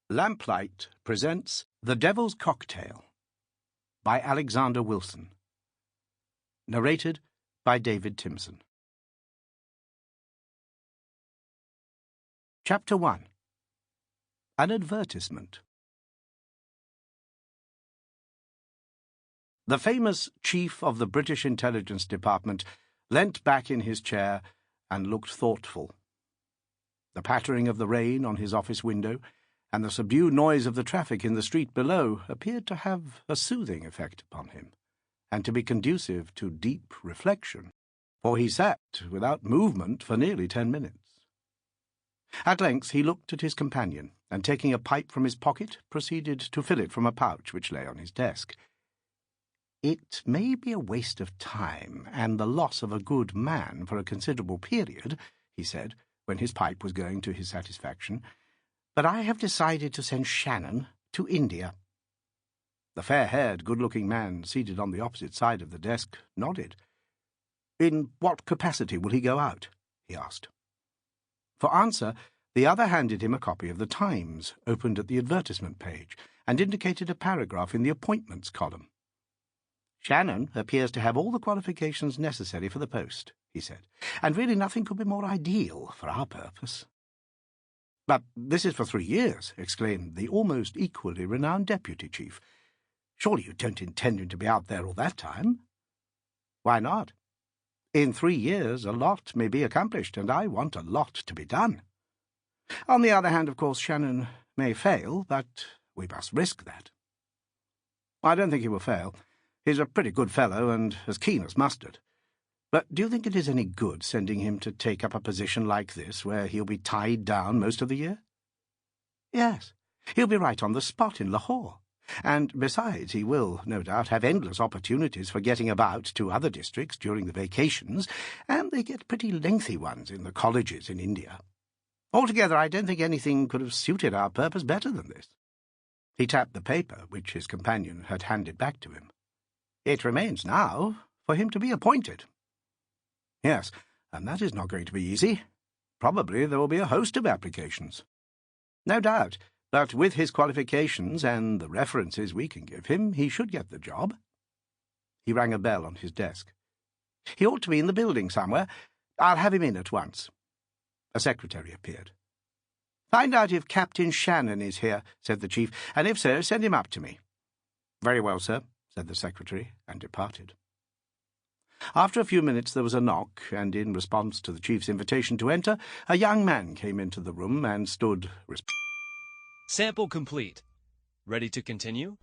Lamplight presents The Devil's Cocktail by Alexander Wilson. Narrated by David Timson. Chapter 1. An Advertisement. The famous chief of the British Intelligence Department leant back in his chair and looked thoughtful. The pattering of the rain on his office window and the subdued noise of the traffic in the street below appeared to have a soothing effect upon him, and to be conducive to deep reflection, for he sat without movement for nearly 10 minutes. At length he looked at his companion, and taking a pipe from his pocket, proceeded to fill it from a pouch which lay on his desk. "It may be a waste of time, and the loss of a good man for a considerable period," he said, when his pipe was going to his satisfaction, "but I have decided to send Shannon to India." The fair-haired, good-looking man seated on the opposite side of the desk nodded. "In what capacity will he go out?" he asked. For answer, the other handed him a copy of the Times, opened at the advertisement page, and indicated a paragraph in the appointments column. "Shannon appears to have all the qualifications necessary for the post," he said, "and really nothing could be more ideal for our purpose." "But this is for 3 years," exclaimed the almost equally renowned deputy chief. "Surely you don't intend him to be out there all that time?" "Why not? In 3 years a lot may be accomplished, and I want a lot to be done. On the other hand, of course, Shannon may fail, but we must risk that." "I don't think he will fail. He's a pretty good fellow, and as keen as mustard. But do you think it is any good sending him to take up a position like this, where he'll be tied down most of the year?" "Yes, he'll be right on the spot in Lahore. And besides, he will, no doubt, have endless opportunities for getting about to other districts during the vacations, and they get pretty lengthy ones in the colleges in India. Altogether, I don't think anything could have suited our purpose better than this." He tapped the paper which his companion had handed back to him. "It remains now for him to be appointed." "Yes, and that is not going to be easy. Probably there will be a host of applications." "No doubt, but with his qualifications and the references we can give him, he should get the job." He rang a bell on his desk. "He ought to be in the building somewhere. I'll have him in at once." A secretary appeared. "Find out if Captain Shannon is here," said the chief, "and if so, send him up to me." "Very well, sir," said the secretary, and departed. After a few minutes there was a knock, and in response to the chief's invitation to enter, a young man came into the room and stood... Sample complete. Ready to continue?